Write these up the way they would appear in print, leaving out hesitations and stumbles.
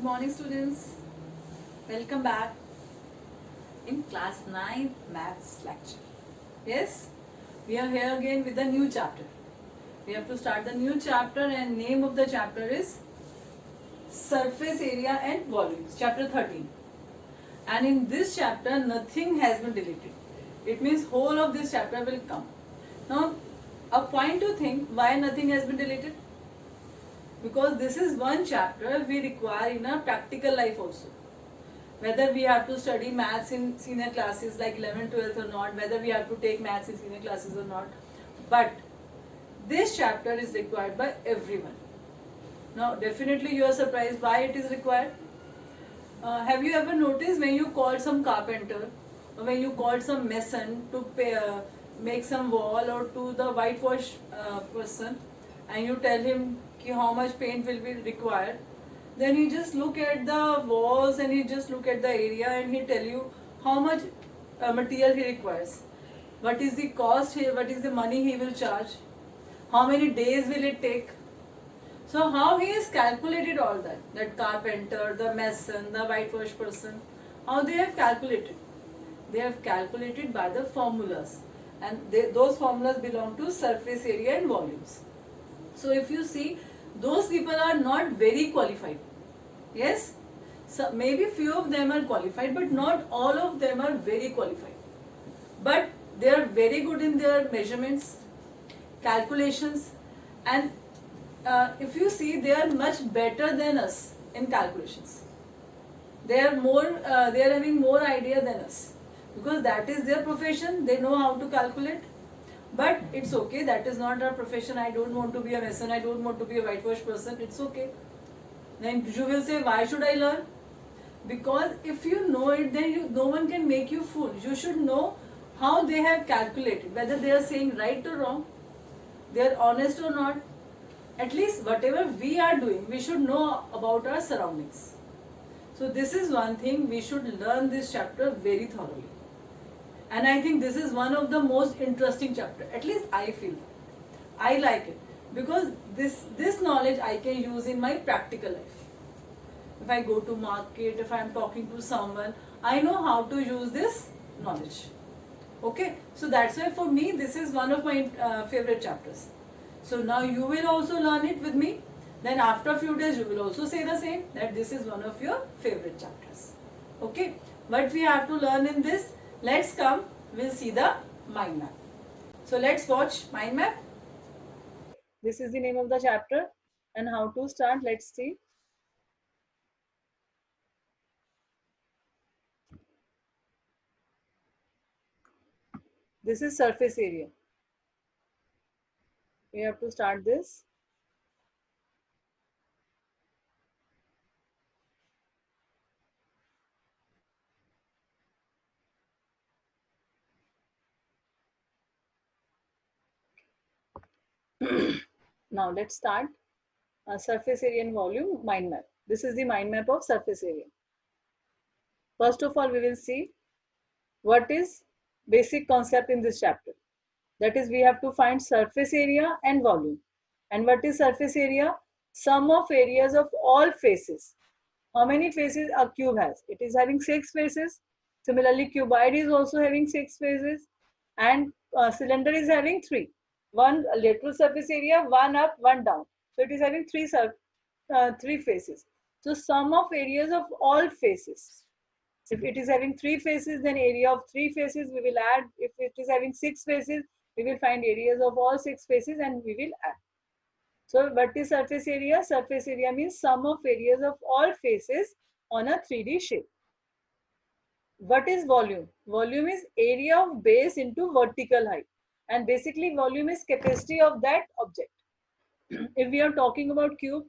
morning, students. Welcome back in class 9 maths lecture. Yes, we are here again with a new chapter. We have to start the new chapter, and name of the chapter is Surface Area and Volumes, chapter 13. And in this chapter, nothing has been deleted. It means whole of this chapter will come. Now, a point to think why nothing has been deleted, because this is one chapter we require in our practical life also. Whether we have to study maths in senior classes like 11th, 12th or not, whether we have to take maths in senior classes or not, but this chapter is required by everyone. Now definitely you are surprised why it is required. Have you ever noticed when you called some carpenter or when you called some mason to make some wall, or to the whitewash person, and you tell him how much paint will be required, then he just look at the walls and he just look at the area and he tell you how much material he requires, what is the cost, what is the money he will charge, how many days will it take. So how he has calculated all that? That carpenter, the mason, the whitewash person, how they have calculated? They have calculated by the formulas, and those formulas belong to surface area and volumes. So if you see, those people are not very qualified. Yes, so maybe few of them are qualified, but not all of them are very qualified. But they are very good in their measurements, calculations, and if you see, they are much better than us in calculations. They are more, they are having more idea than us, because that is their profession. They know how to calculate. But it's okay. That is not our profession. I don't want to be a mason. I don't want to be a whitewash person. It's okay. Then you will say, why should I learn? Because if you know it, then no one can make you fool. You should know how they have calculated, whether they are saying right or wrong, they are honest or not. At least whatever we are doing, we should know about our surroundings. So this is one thing we should learn this chapter very thoroughly. And I think this is one of the most interesting chapter. At least I feel. I like it. Because this knowledge I can use in my practical life. If I go to market, if I am talking to someone, I know how to use this knowledge. Okay, so that's why for me this is one of my favorite chapters. So now you will also learn it with me. Then after a few days you will also say the same, that this is one of your favorite chapters. Okay, what we have to learn in this, let's come, we'll see the mind map. So let's watch mind map. This is the name of the chapter, and how to start, let's see. This is surface area. We have to start this. Now let's start surface area and volume mind map. This is the mind map of surface area. First of all, we will see what is basic concept in this chapter. That is, we have to find surface area and volume. And what is surface area? Sum of areas of all faces. How many faces a cube has? It is having 6 faces. Similarly, cuboid is also having 6 faces, and cylinder is having 3. One lateral surface area, one up, one down. So it is having 3 faces. So sum of areas of all faces. If it is having 3 faces, then area of 3 faces we will add. If it is having 6 faces, we will find areas of all 6 faces and we will add. So what is surface area? Surface area means sum of areas of all faces on a 3D shape. What is volume? Volume is area of base into vertical height. And basically volume is capacity of that object. If we are talking about cube,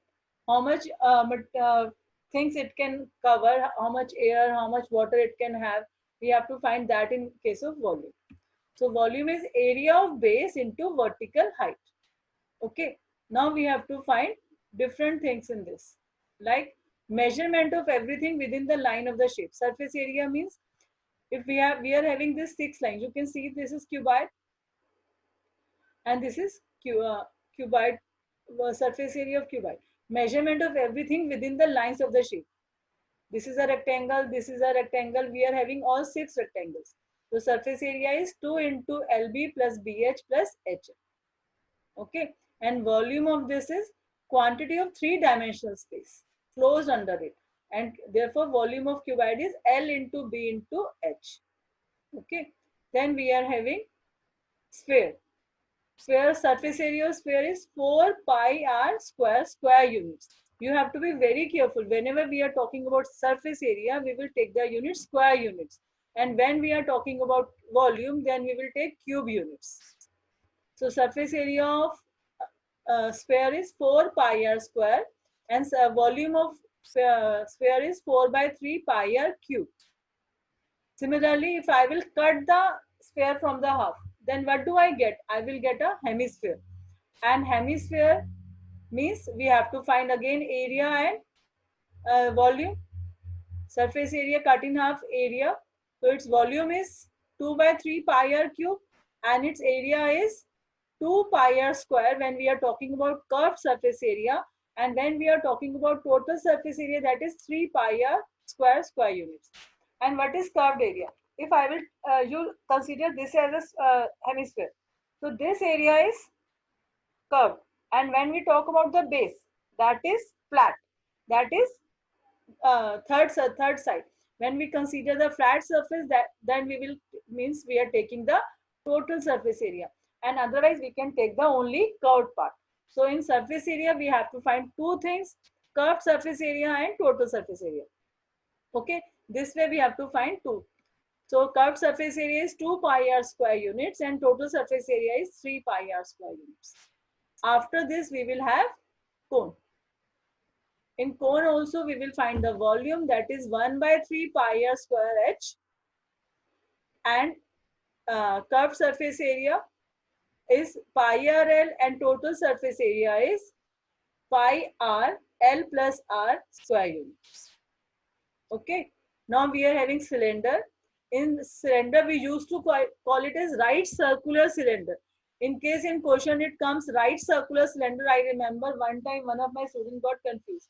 how much things it can cover, how much air, how much water it can have, we have to find that in case of volume. So volume is area of base into vertical height. Okay, now we have to find different things in this, like measurement of everything within the line of the shape. Surface area means if we are having this 6 lines, you can see this is cuboid and this is cuboid, surface area of cuboid. Measurement of everything within the lines of the shape. This is a rectangle, this is a rectangle. We are having all 6 rectangles. So surface area is 2 into LB plus BH plus H. Okay, and volume of this is quantity of 3-dimensional space closed under it, and therefore volume of cuboid is L into B into H. Okay, then we are having sphere. Sphere surface area of sphere is 4 pi r square units. You have to be very careful. Whenever we are talking about surface area, we will take the units square units. And when we are talking about volume, then we will take cube units. So surface area of sphere is 4 pi r square, and volume of sphere is 4 by 3 pi r cube. Similarly, if I will cut the sphere from the half, then what do I get? I will get a hemisphere. And hemisphere means we have to find again area and volume. Surface area cut in half area. So its volume is 2 by 3 pi r cube, and its area is 2 pi r square when we are talking about curved surface area. And when we are talking about total surface area, that is 3 pi r square units. And what is curved area? If I will, you consider this as a hemisphere. So this area is curved. And when we talk about the base, that is flat. That is third side. When we consider the flat surface, then we will means we are taking the total surface area. And otherwise, we can take the only curved part. So in surface area, we have to find two things: curved surface area and total surface area. Okay, this way we have to find two. So curved surface area is 2 pi r square units and total surface area is 3 pi r square units. After this, we will have cone. In cone also, we will find the volume, that is 1 by 3 pi r square h, and curved surface area is pi r l, and total surface area is pi r l plus r square units. Okay. Now we are having cylinder. In cylinder, we used to call it as right circular cylinder. In case in question it comes right circular cylinder, I remember one time one of my students got confused.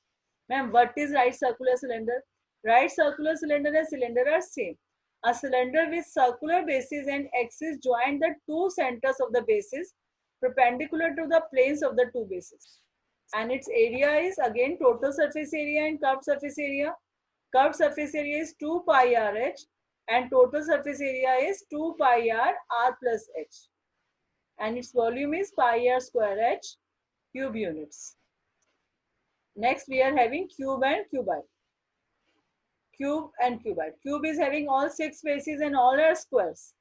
Ma'am, what is right circular cylinder? Right circular cylinder and cylinder are same. A cylinder with circular bases and axis join the two centers of the bases perpendicular to the planes of the two bases. And its area is again total surface area and curved surface area. Curved surface area is 2 pi r h and total surface area is 2 pi r plus h. And its volume is pi r square h cube units. Next, we are having cube and cuboid. Cube and cuboid. Cube is having all 6 faces and all are squares.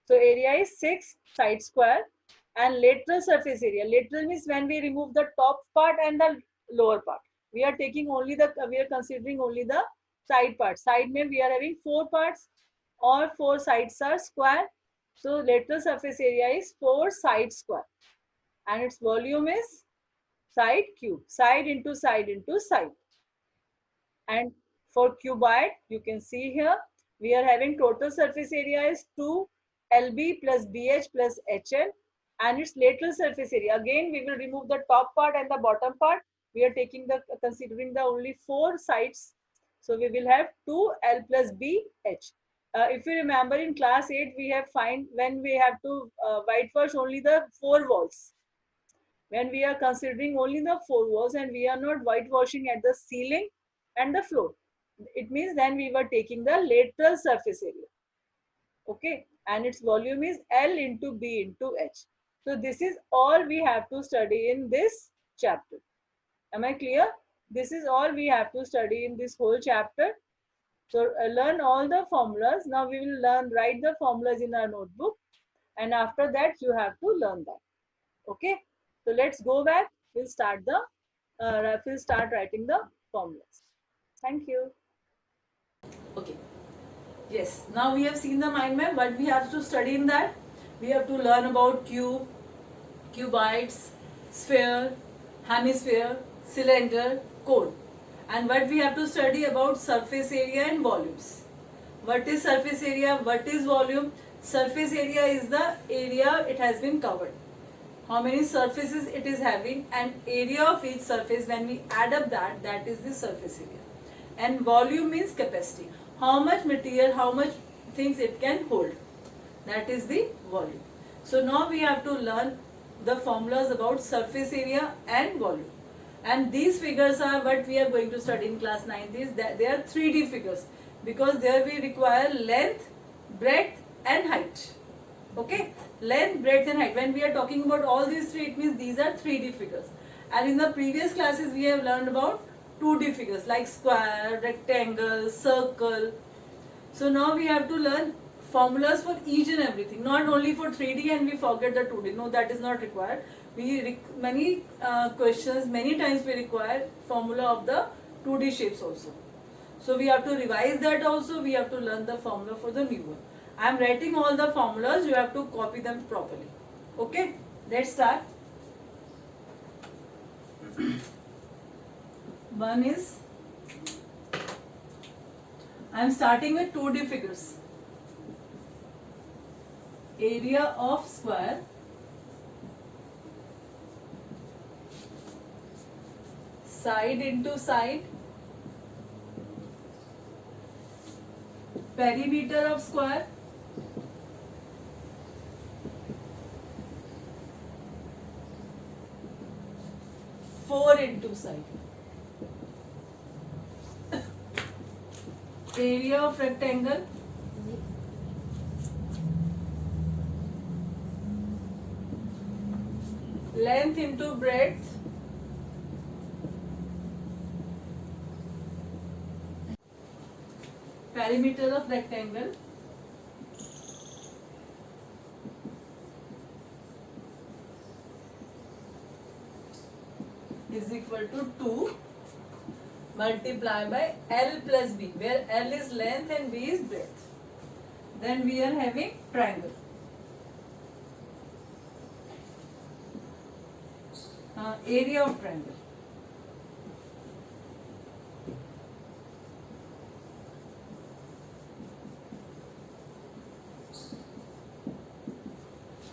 So area is 6 side square. And lateral surface area. Lateral means when we remove the top part and the lower part. We are taking only we are considering only the side part. Side mein we are having 4 parts. All 4 sides are square. So lateral surface area is 4 side square. And its volume is side cube. Side into side into side. And for cuboid, you can see here, we are having total surface area is 2 LB plus BH plus HL. And its lateral surface area. Again, we will remove the top part and the bottom part. We are taking considering the only 4 sides. So we will have 2L plus BH. If you remember in class 8, we have find when we have to whitewash only the 4 walls. When we are considering only the 4 walls and we are not whitewashing at the ceiling and the floor. It means then we were taking the lateral surface area. Okay. And its volume is L into B into H. So this is all we have to study in this chapter. Am I clear? This is all we have to study in this whole chapter. So learn all the formulas. Now we will write the formulas in our notebook. And after that, you have to learn that. Okay. So let's go back. We'll start writing the formulas. Thank you. Okay. Yes. Now we have seen the mind map. What we have to study in that? We have to learn about cube, cuboids, sphere, hemisphere, cylinder, cone. And what we have to study about surface area and volumes. What is surface area? What is volume? Surface area is the area it has been covered. How many surfaces it is having, and area of each surface, when we add up that is the surface area. and volume means capacity. How much material, how much things it can hold. That is the volume. So now we have to learn the formulas about surface area and volume. And these figures are what we are going to study in class 9. They are 3D figures because there we require length, breadth and height. Okay, length, breadth and height. When we are talking about all these three, it means these are 3D figures. And in the previous classes we have learned about 2D figures like square, rectangle, circle. So now we have to learn formulas for each and everything, not only for 3D and we forget the 2D. No, that is not required. Many questions, many times we require formula of the 2D shapes also. So we have to revise that also. We have to learn the formula for the new one. I am writing all the formulas. You have to copy them properly. Okay, let's start. One is, I am starting with 2D figures. Area of square side into side, perimeter of square, four into side, area of rectangle, length into breadth, perimeter of rectangle, is equal to 2 multiplied by L plus B, where L is length and B is breadth. Then we are having triangle. Area of triangle.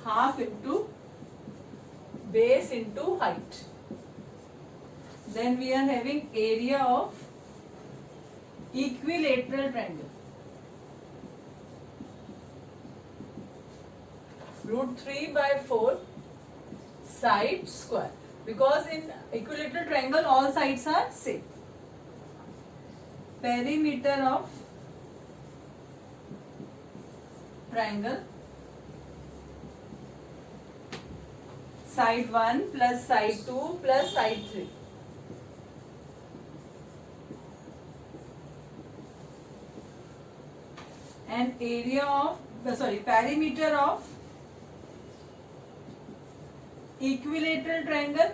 Half into base into height. Then we are having area of equilateral triangle. Root 3 by 4 side square. Because in equilateral triangle all sides are same. Perimeter of triangle. Side 1 plus side 2 plus side 3. And area of, perimeter of equilateral triangle,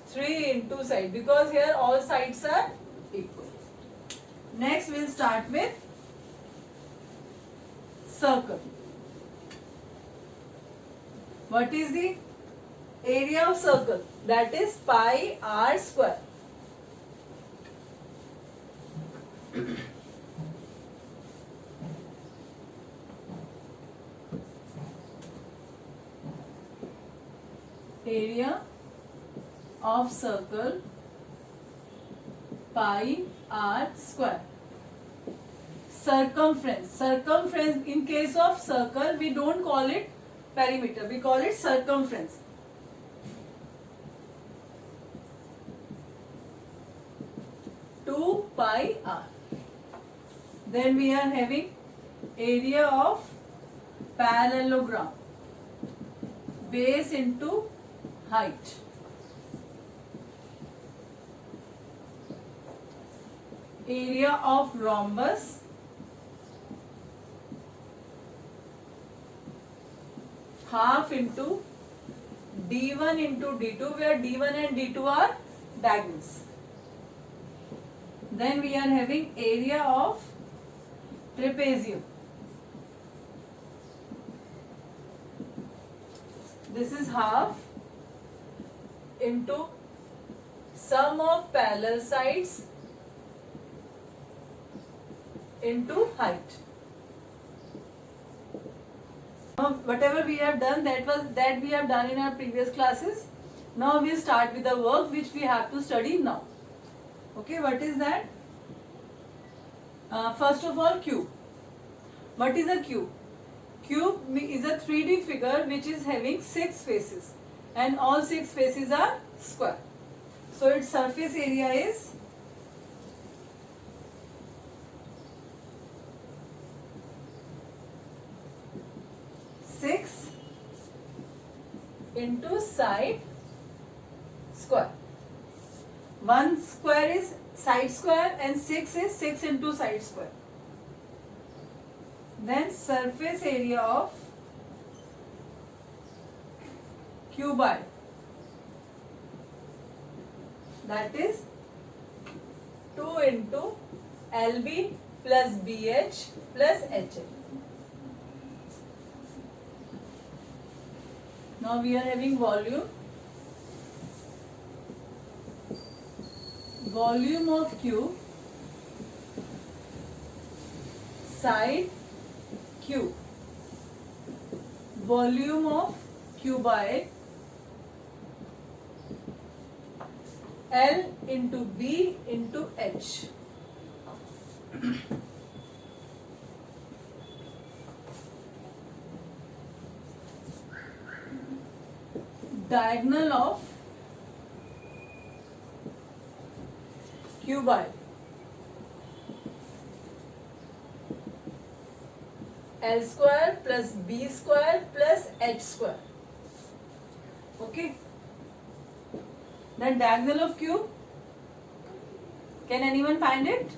3 into side, because here all sides are equal. Next we'll start with circle. What is the area of circle? That is pi r square. Area of circle pi r square. Circumference. Circumference, in case of circle we don't call it perimeter, we call it circumference. Two pi r. Then we are having area of parallelogram. Base into height. Area of rhombus. Half into D1 into D2, where D1 and D2 are diagonals. Then we are having area of trapezium. This is half into sum of parallel sides into height. Now, whatever we have done, that we have done in our previous classes. Now we start with the work which we have to study now. Okay, what is that? First of all, cube. What is a cube? Cube is a 3D figure which is having 6 faces, and all 6 faces are square. So its surface area is six into side square. One square is side square and 6 is 6 into side square. Then surface area of cuboid, that is 2 into LB plus BH plus HL. Now we are having volume. Volume of cube, side cube. Volume of cuboid, L into B into H. Diagonal of cuboid, L square plus B square plus H square. Okay. Then diagonal of cube. Can anyone find it?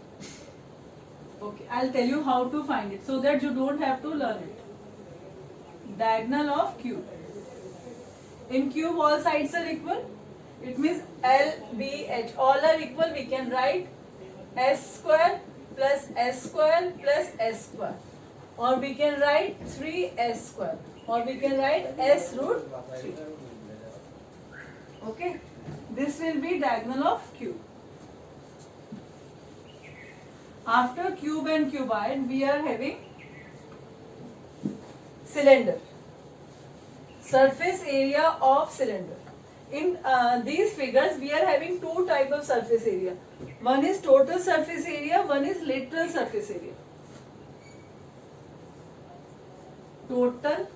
Okay, I'll tell you how to find it so that you don't have to learn it. Diagonal of cube. In cube all sides are equal. It means L, B, H all are equal. We can write S square plus S square plus S square. Or we can write 3S square. Or we can write S root 3. Okay. This will be diagonal of cube. After cube and cuboid, we are having cylinder. Surface area of cylinder. In these figures, we are having two types of surface area. One is total surface area, one is lateral surface area. Total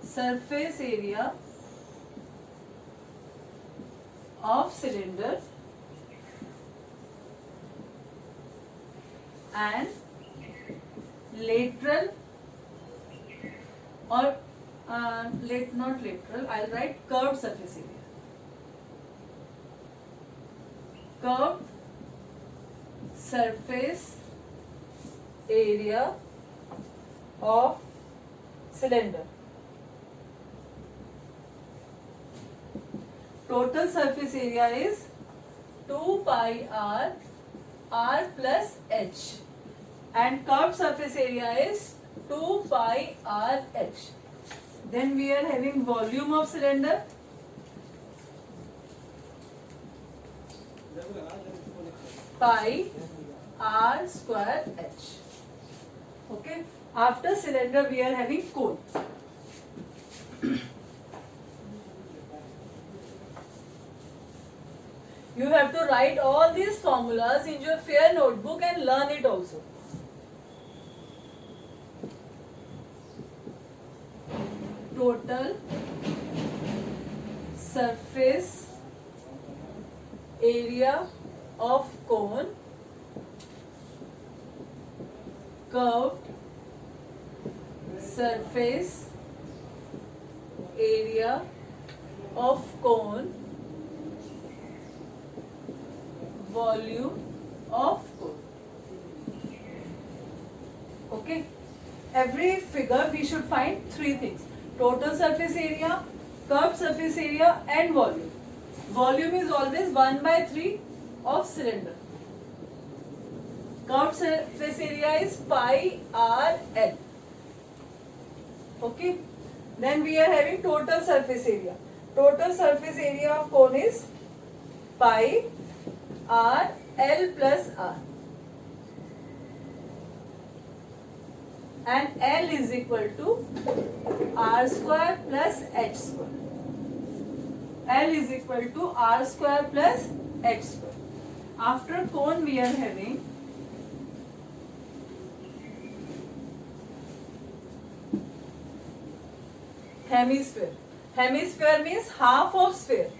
surface area of cylinder and lateral or not lateral, I'll write curved surface area. Curved surface area of cylinder. Total surface area is 2 pi r, r plus h, and curved surface area is 2 pi r h. Then we are having volume of cylinder. Pi r square h. Okay. After cylinder we are having cone. You have to write all these formulas in your fair notebook and learn it also. Total surface area of cone, curved surface area of cone, volume of cone. Okay. Every figure we should find three things: total surface area, curved surface area and volume. Volume is always 1/3 of cylinder. Curved surface area is pi r l. Okay. Then we are having total surface area. Total surface area of cone is pi r l plus r. And L is equal to r square plus h square. L is equal to r square plus h square. After cone we are having hemisphere. Hemisphere means half of sphere.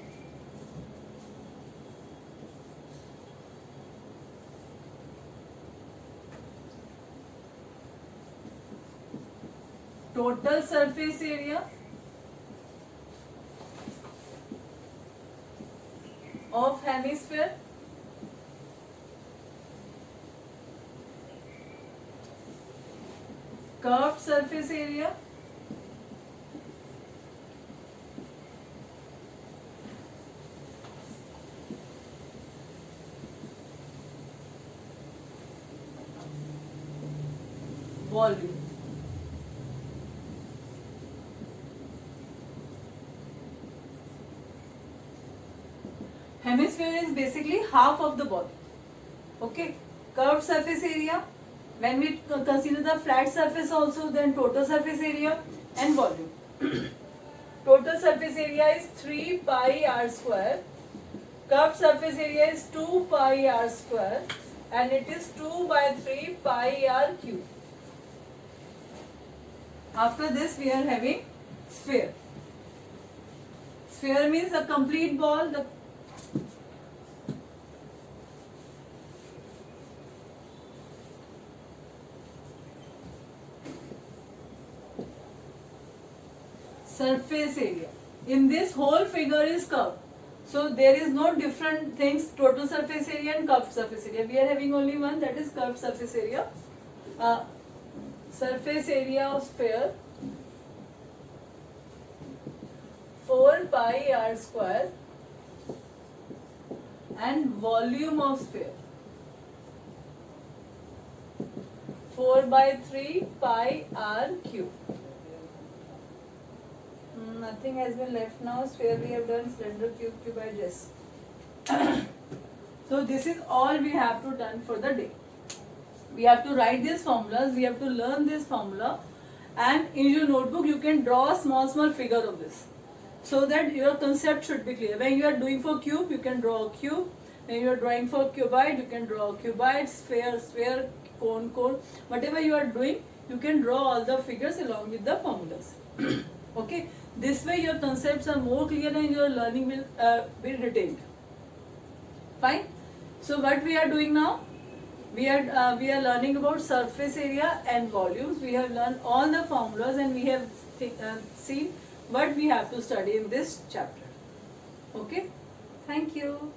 Total surface area of hemisphere curved surface area volume. Hemisphere is basically half of the body. Okay, curved surface area. When we consider the flat surface also, then total surface area and volume. Total surface area is 3 pi r square. Curved surface area is 2 pi r square, and it is 2 by 3 pi r cube. After this we are having sphere. Sphere means a complete ball. The surface area. In this whole figure is curved. So there is no different things, total surface area and curved surface area. We are having only one, that is curved surface area. Surface area of sphere 4 pi r square and volume of sphere 4 by 3 pi r cube. Nothing has been left now. Sphere we have done, cylinder, cube, cuboid, yes. So this is all we have to done for the day. We have to write these formulas, we have to learn this formula, and in your notebook you can draw a small figure of this, so that your concept should be clear. When you are doing for cube, you can draw a cube. When you are drawing for cuboid, you can draw a cuboid, sphere, cone. Whatever you are doing, you can draw all the figures along with the formulas. Okay, this way your concepts are more clear and your learning will be retained. Fine. So what we are doing now? We are learning about surface area and volumes. We have learned all the formulas and we have seen what we have to study in this chapter. Okay. Thank you.